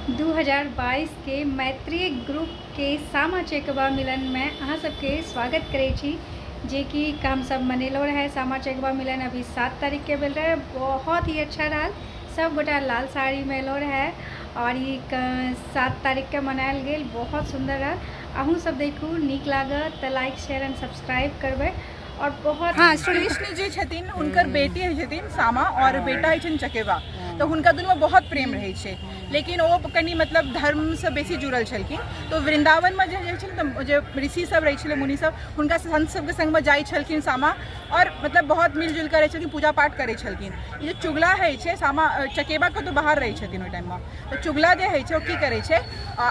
2022 के मैत्री ग्रुप के सामा चकेबा मिलन में अहाँ सबके स्वागत करे छी। जे कि काम सब मनेलो रहे। सामा चकेबा मिलन अभी 7 तारीख के भेल रहे। बहुत ही अच्छा रहा। सब गोटा लाल साड़ी में एलो रहे और ये 7 तारीख के मनायल गेल। बहुत सुंदर रहा। अहूँ सब देखू नीक लागत तो लाइक शेयर एंड सब्सक्राइब करबे। और बहुत कृष्ण जी छथिन, हुनकर बेटी छथिन सामा और बेटा छथिन चकेबा, तो हुनका दुनू में बहुत प्रेम रहे छे। लेकिन वो कनी मतलब धर्म से बेसी जुड़ल छलखिन। तो वृंदावन में जे छथिन तो जे ऋषि सब रहे छले, मुनि सब, हुनका संत सबके संग में जाई छलखिन सामा, और मतलब बहुत मिलजुल कर रहे छलखिन, पूजा पाठ करे छलखिन। ये चुगला है छे सामा चकेबा के तो बाहर रहे छथिन ओइ टाइम में। तो चुगला जे है छे की करे छे,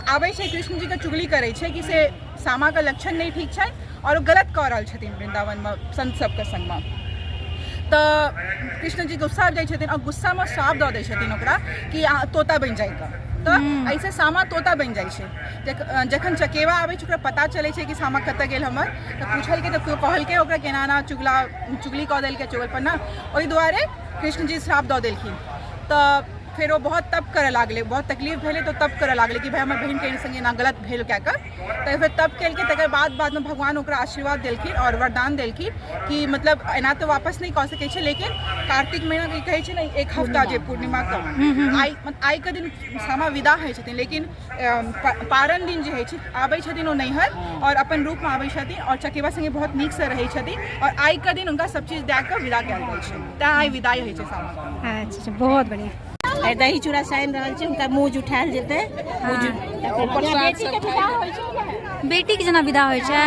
आबै छे कृष्ण जी के चुगली करे छे कि से सामा का लक्षण नहीं ठीक छे और वो गलत कह रहल छथिन वृंदावन में संत सबके संग में। तो कृष्ण जी गुस्सा जाए छथिन और गुस्सा में श्राप दऽ दै छथिन ओकरा कि तोता बन जाए। तो ऐसे सामा तोता बन जाए छे। जखन चकेबा आबै छै ओकरा पता चले छे कि सामा कतऽ गेल हमर, तो पूछल के तो कहल के ओकरा केना ना चुगली कऽ देलकै चुगल पर ना, ओहि दुआरे कृष्ण जी श्राप दऽ देलखिन। तो फिर वो बहुत तप करे लागले, बहुत तकलीफ भेले तो तप करे लागले कि भाई हमर बहन के संगे ना गलत भेल क्या कर। तो फिर तप केल के तकर बाद में भगवान ओकरा आशीर्वाद देलखिन और वरदान देलखिन कि मतलब एना तो वापस नहीं कह सके छे, लेकिन कार्तिक महीना के कहे छे ना 1 हफ्ता जे पूर्णिमा के आई के दिन सामा विदा है छथिन। लेकिन पारण दिन जे है छे आबै छथिन ओ नैहर और अपन रूप में आबै छथिन और चकेबा संगे बहुत नीक से रहै छथिन और आई के दिन उनका सब चीज दे के विदा कयल जाइ छे। त आई विदाई होइ छे सामा। अच्छा, बहुत बढ़िया। दही चूड़ा साइन रहल छै, उनका मुँह उठायल जेतै। बेटी के जना विदा होइ छै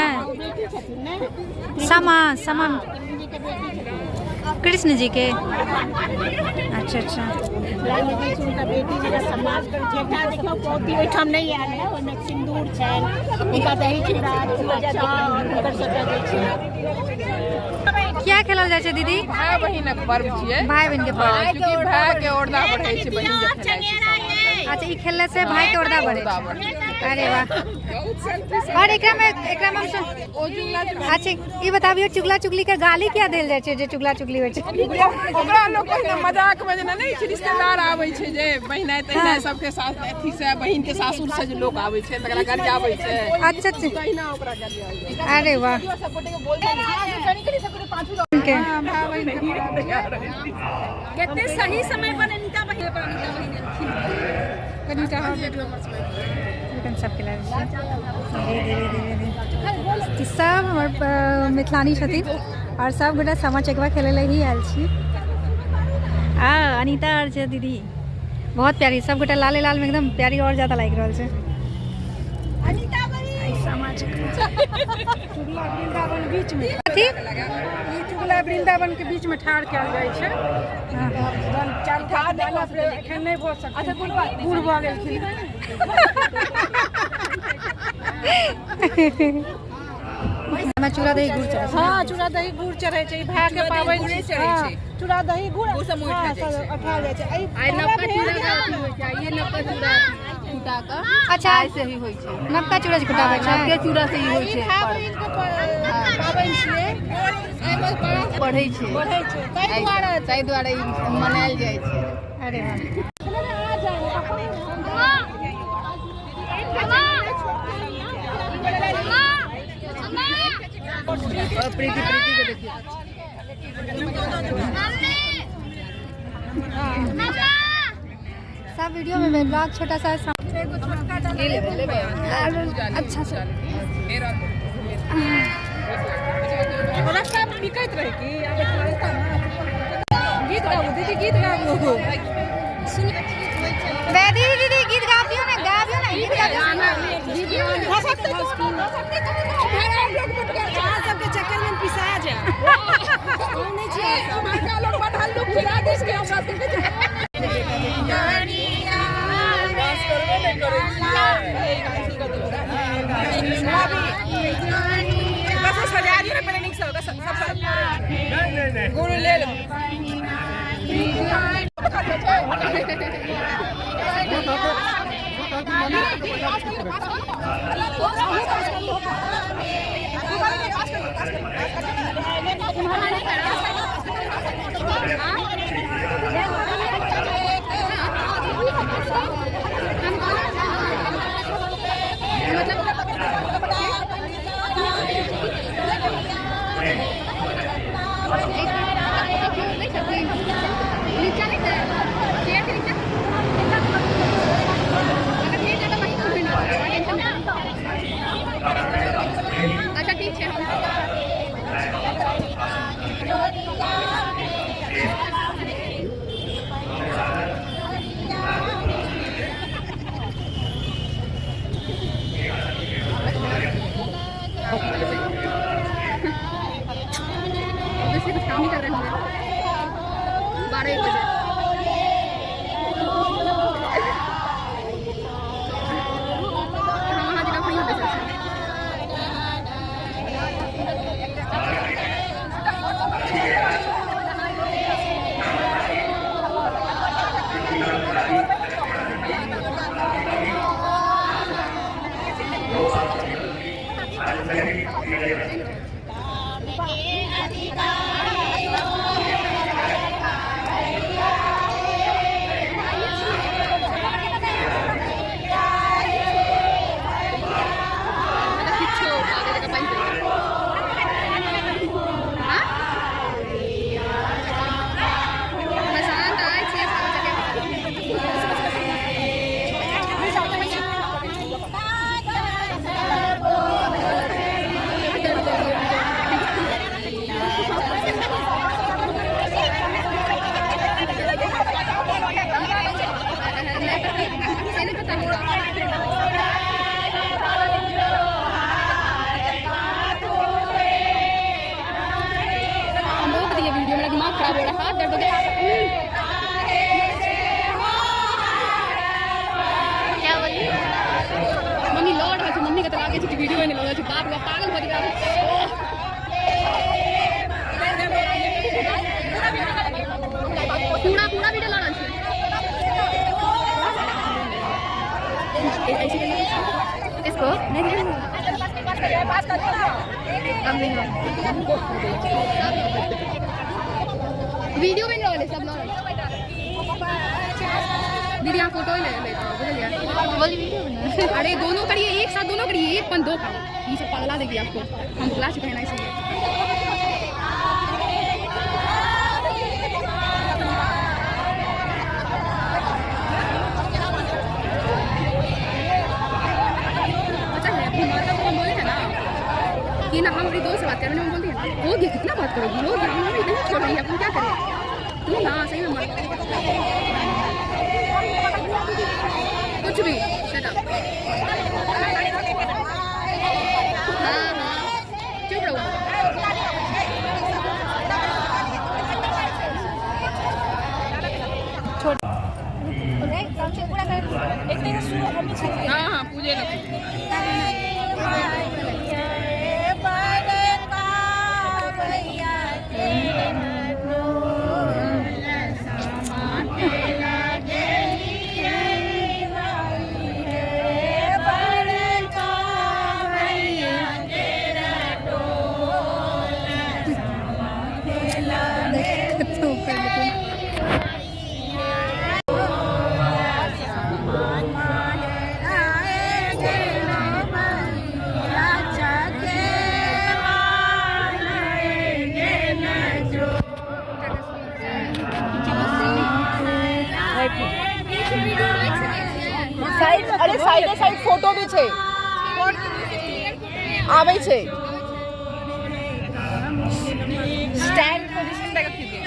सामा कृष्ण जी के। अच्छा उनका बेटी जी समाज पर ठेका देखियो पोती ओइठाम नहीं आयल है, ओइमे सिंदूर छै, उनका दही चूड़ा और उनकर सबटा जे छै। क्या खेलल जाए छे दीदी? भाई बहिन के पर्व छिए। भाई बहिन के पर्व, क्योंकि भाई के ओरदा बढ़ै छै, बहिन जे खेलाइ छै। अच्छा, ई खेलने से भाई के ओरदा बढ़े। अरे वाह। और एकरा में अच्छा ई बताबियो चुगला चुगली के गाली क्या देल जाय छै? जे चुगला चुगली होय छै ओकरा लोग के मजाक में जे नहीं छै, रिश्तेदार आबै छै जे बहिन तहिना सबके साथ अथी से बहिन के सासुर से जे लोग आबै छै तकरा गाली आबै छै। अच्छा तहिना ओकरा गाली आबै छै। अरे वाह। सब गोटे के बोलते कनी सब पांचू के कितने सही समय पर इनका बहिन कनिटा वीडियो में सब खिला धीरे सब हमर मिथिलानी छथिन और सब गोटा सामा चकेबा खेले ले ही आयल छी। अनीता और छै दीदी, बहुत प्यारी। सब गोटा लाले लाल में एकदम प्यारी और ज्यादा लाग रहल छै। अनीता बड़ी सामा चकेबा चुगला वृंदावन बीच में कथी चुगला वृंदावन के बीच में ठाड़ कयल जाइ छै। चार ठाड़ डाला पे एखन नहीं भऽ सकते। अच्छा बूढ़ भऽ गेलखिन। चूड़ा दही गुड़ चढ़ै छै। हाँ, चूड़ा दही गुड़ चढ़ै छै। भाय के पाबनि चढ़ै छै। चूड़ा दही गुड़ ओ सब उठायल जाइ छै। आई नवका चूड़ा होइ छै, ये नवका चूड़ा कुटा के अच्छा ऐसे ही होइ छै। नवका चूड़ा जे कुटाबै छै, नवके चूड़ा से ही होइ छै। पाबनि छियै, बढ़ै छै, ताहि दुआरे ई मनायल जाइ छै। अरे वाह। प्रीति के देखिए सब वीडियो में ब्लॉग छोटा सा अच्छा से रास्ता में बिकैत रहे कि गीत गाबू दीदी, गीत गाबू। दीदी गीत गाबियो ना गीत गाबियो। सबके चक्कर में पिसा जा नहीं चाहिए। बड़का लोग बढ़ल लोग फिरा देश के हमरा सबके डांस करबे नहीं करै छियै। बस सजा दियो पहले नीक से सब नहीं गुड़ ले लो। हम मम्मी लौट रहा मम्मी का तलाक की वीडियो नहीं लगा बाप रे पागल हो गया पूरा पूरा वीडियो लगा इसको वीडियो में नहीं सब लोग दीदी यहाँ फोटो ले बोली वीडियो बना अरे दोनों करिए एक साथ दोनों करिए एक पन दो खाओ ये सब पगला देगी आपको हम बुला चुके हैं ना इसलिए पता है अपनी माता को हम बोले थे ना कि ना हम अपनी दोस्त से बात करें हम बोलते हैं हो गया कितना बात करोगी हो गया हम नहीं छोड़ रही अपन क्या करें तुम ना सही में मत कुछ भी शट अप हाँ चुप रहो हाँ पूजे लगो સાઈડ અરે સાઈડે સાઈડ ફોટો બી છે આવે છે સ્ટેન્ડ પોઝિશન पे रखी છે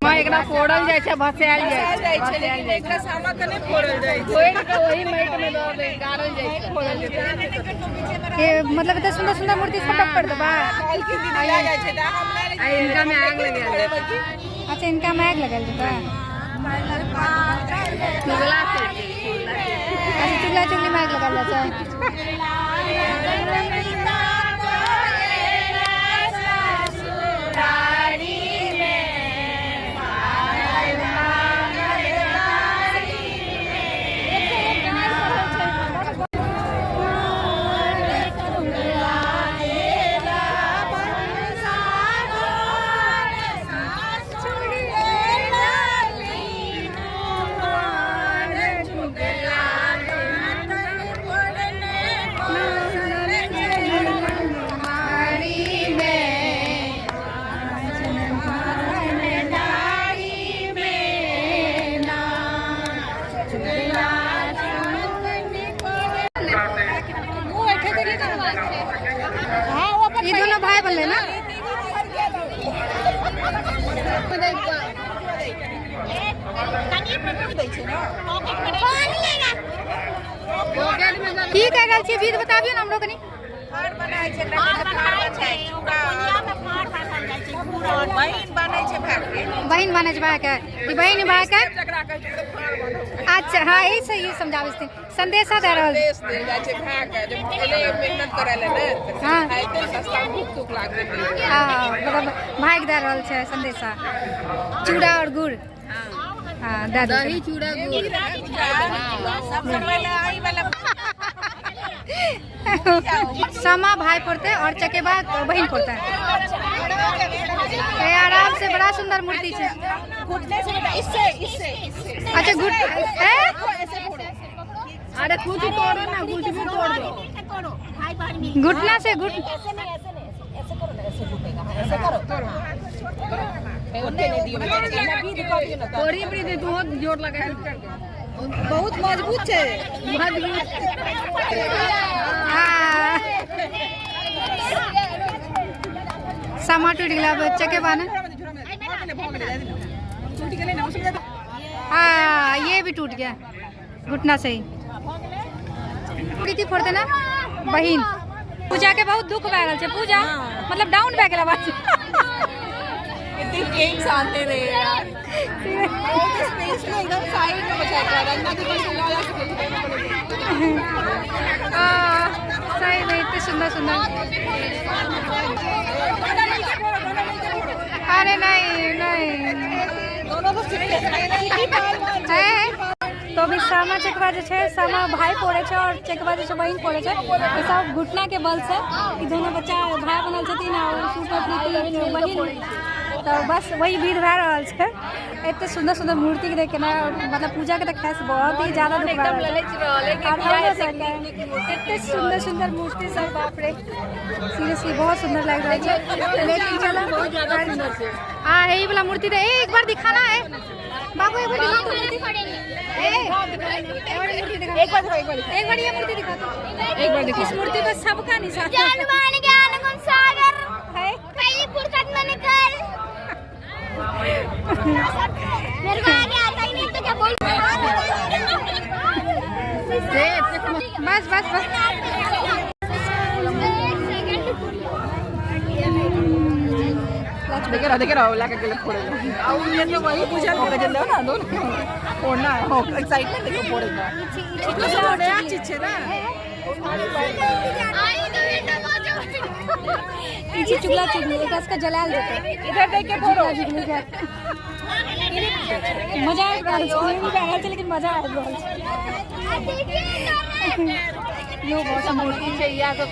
માં એકલા ફોડલ જાય છે ભસેલ જાય છે લેકિન એકલા સામા કને ફોડલ જાય છે કોઈ કે वही माइट में दो दे गारल જાય છે ફોડલ જાય ये मतलब इतना सुंदर सुंदर मूर्ति सब टप पड़ दो बा कॉल की दिन लगा જાય છે ता हमने इनका में आग लग गया अच्छा इनका मैग लगल बा चुगला से अच्छा चुगला चुगली मैग लगल जा ये दोनों भाई बल्ले ना ठीक है गल विध बताबियो ना हम लोग बहन बने भाई के बहन भाई के अच्छा हाँ यही सही समझावे संदेशा दे रहल हाँ मतलब भाग दे रहल छै संदेशा चूड़ा और गुड़ हाँ दही चूड़ा गुड़ सामा भाई पड़ते हैं और चकेबा बहन पड़ता है। ये आराम से बड़ा सुंदर मूर्ति है। अच्छा गुड अरे कुछ तोड़ो ना, कुछ भी तोड़ दो। घुटना से घुट तोड़ी भी दे, बहुत जोर लगा है। बहुत मजबूत है। हाँ। सामा टूट गया बच्चे के बाने। हाँ ये भी टूट गया घुटना से ही। प्रीति फोड़ते ना बहिन। पूजा के बहुत दुख भए रहल छै। पूजा मतलब डाउन भए गेला बात। केक शांति रहे यार। स्पेस में एकदम साइड में बचा के रखना तो बस लगा सही में इतने सुंदर सुंदर। अरे नहीं नहीं तो अभी सामा चकेबा जे छै, सामा भाई पड़े छै और चकेबा जे छै बहन पड़े छै। तो सब घुटना के बल से ई दोनों बच्चा भाई बनल छथिन और सुपर प्रीति बहन। तो बस वही भीड़ भए रहल छै। इतने सुंदर सुंदर मूर्ति के देख के ना मतलब पूजा के देखे से बहुत ही ज्यादा दुख भए रहल छै। इतने सुंदर सुंदर मूर्ति सब बाप रे सीरियसली बहुत सुंदर लग रहा है। लेकिन चलो हाँ यही वाला मूर्ति दे एक बार दिखाना है बाबू। एक बार दिखा एक बार ये मूर्ति दिखा दो। एक बार दिखा। इस मूर्ति पर सबका निशान ज्ञान ज्ञान गुण सागर है। पहली फुर्सत में निकल। मेरे को आगे आता ही नहीं तो क्या बोल। बस बस बस देखे रहो लाके के फोड़ेगा। और ये तो वही पूजा को गजल ना दोनों फोड़ना हो एक्साइटमेंट देखो फोड़ेगा। तो सब नया चीज है ना। आई तो बेटा बाजो। पीछे चुगला चुगली एक इसका जलाल देते। इधर देख के फोड़ो। मजा आ रहा है स्क्रीन पे आ रहा है लेकिन मजा आ रहा है। यो बहुत मूर्ति चाहिए तो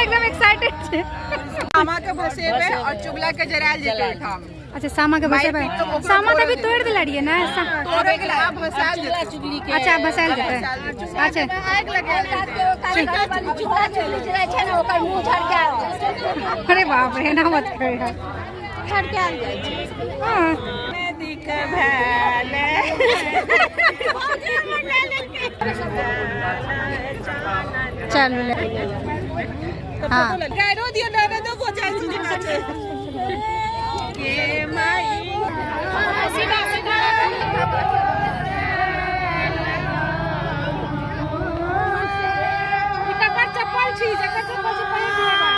एकदम एक्साइटेड छे। सामा के भसे पे और चुगला के जराल जेते ठाम। अच्छा सामा के भसे पे सामा तो भी तोड़ दिला रही है ना। तोड़े के आप भसाल जेते चुगली के। अच्छा भसाल देते। अच्छा आग लगे काली वाली चूड़ा चली जाए छै ना ओकर मुंह झड़ के। अरे बाप रे ना मत कर यार। झड़ के आ जाए छै। हां दिख भैले चल ले हां गाइरो दियो ना तो को जाई छी नाचे के माई सीधा सीधा इटा चप्पल छी जकर चप्पल से पहिर दिएगा।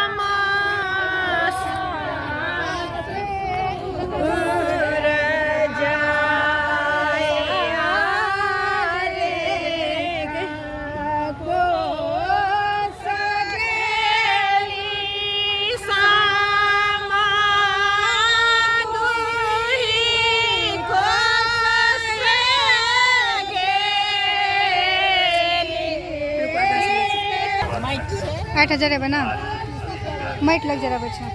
आठ हजार है बना माइट लग जरा बच्चा।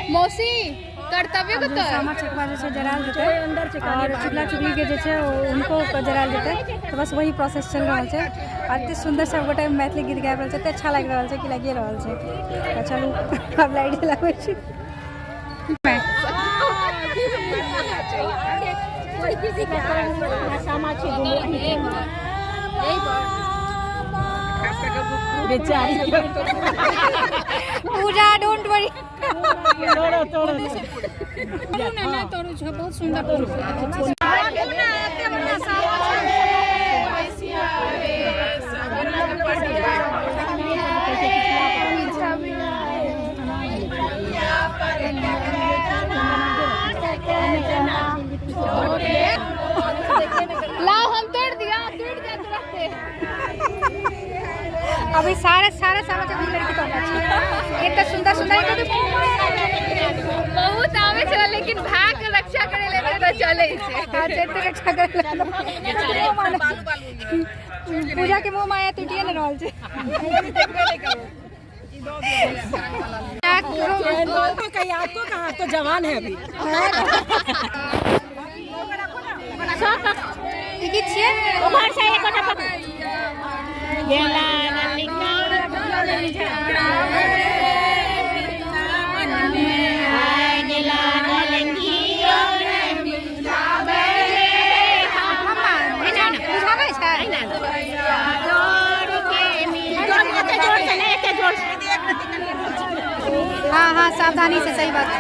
मौसी कर्तव्य को तो सामा चकेबा जैसे जराल देते और चुगला चुगली के जैसे उनको जराल देते। तो बस वही प्रोसेस चल रहा है। और इतने सुंदर सब गोटे मैथिली गीत गाबि रहल छै। अच्छा लग रहा है कि लगे रहल छै। तो चलू अब लाइट जलाबै छी। सामा छै बेचारी पूजा डोंट वरी। तोड़ो तोड़ो ना तोड़ू छ बहुत सुंदर। अभी सारा सारा सामा चकेवा लड़की तो अच्छी इतना सुंदर सुंदर बहुत आवे छे लेकिन भाग के रक्षा करे ले तो चले छे। चैत्र रक्षा कर पूजा के मुंह माया टूटिए न रहल छे। आपको कहा तो जवान है अभी। की छिए उमर से एक कोटा पकड़ गेला नलिका गेला नलंगियो मम्मा बुझाबै छै जोड़ के ले के जोड़ हाँ हाँ सावधानी से सही बात है।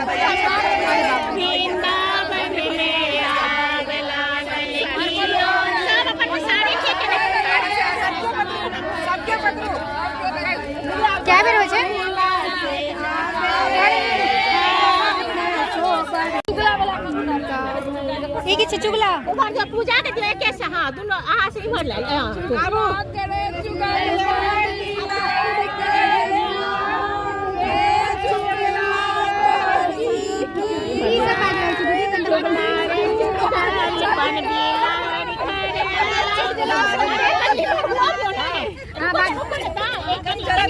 क्या बेर होइ छै ई की छै चुगला उमर जो पूजा के जो एके से हां दोनों आहा से इमर ले आबो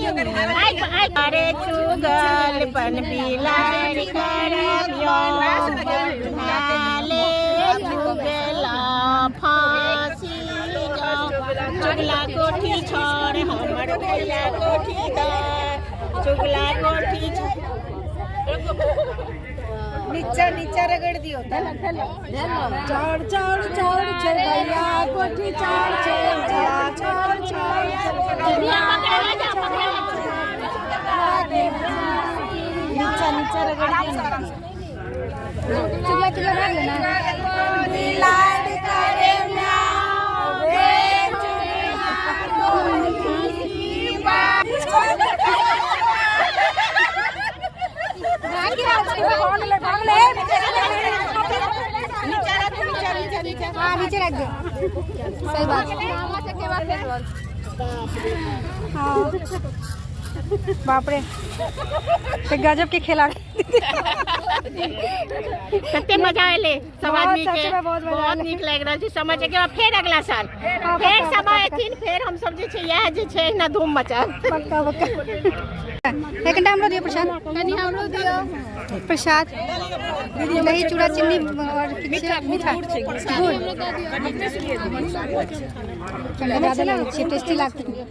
अरे चुगल पन बिलाड़ी करबियो भाले चुगला फांसी चुगला कोठी छोड़ हमर भैया कोठी दा चुगला कोठी नीचा नीचा रगड़ दियो चढ़ चढ़ चढ़ चढ़ भैया कोठी चढ़ चढ़ चढ़ चढ़ नीचा नीचा रगड़ चुगला चुगला भाग लेना हाँ नीचे रख दो सही बात हाँ बाप रे तो गजब के खिला कते मजा आले सब आदमी के बहुत नीक लाग रहल छै समझ के फिर अगला साल फिर समय एथिन फिर हम सब जे छै यह जे छै ना धूम मचाल पक्का पक्का एक घंटा हमरो दियो प्रसाद कनी हमरो दियो प्रसाद दही चूड़ा चीनी और मीठा गुड़ ज़्यादा लगे टेस्टी लगती है।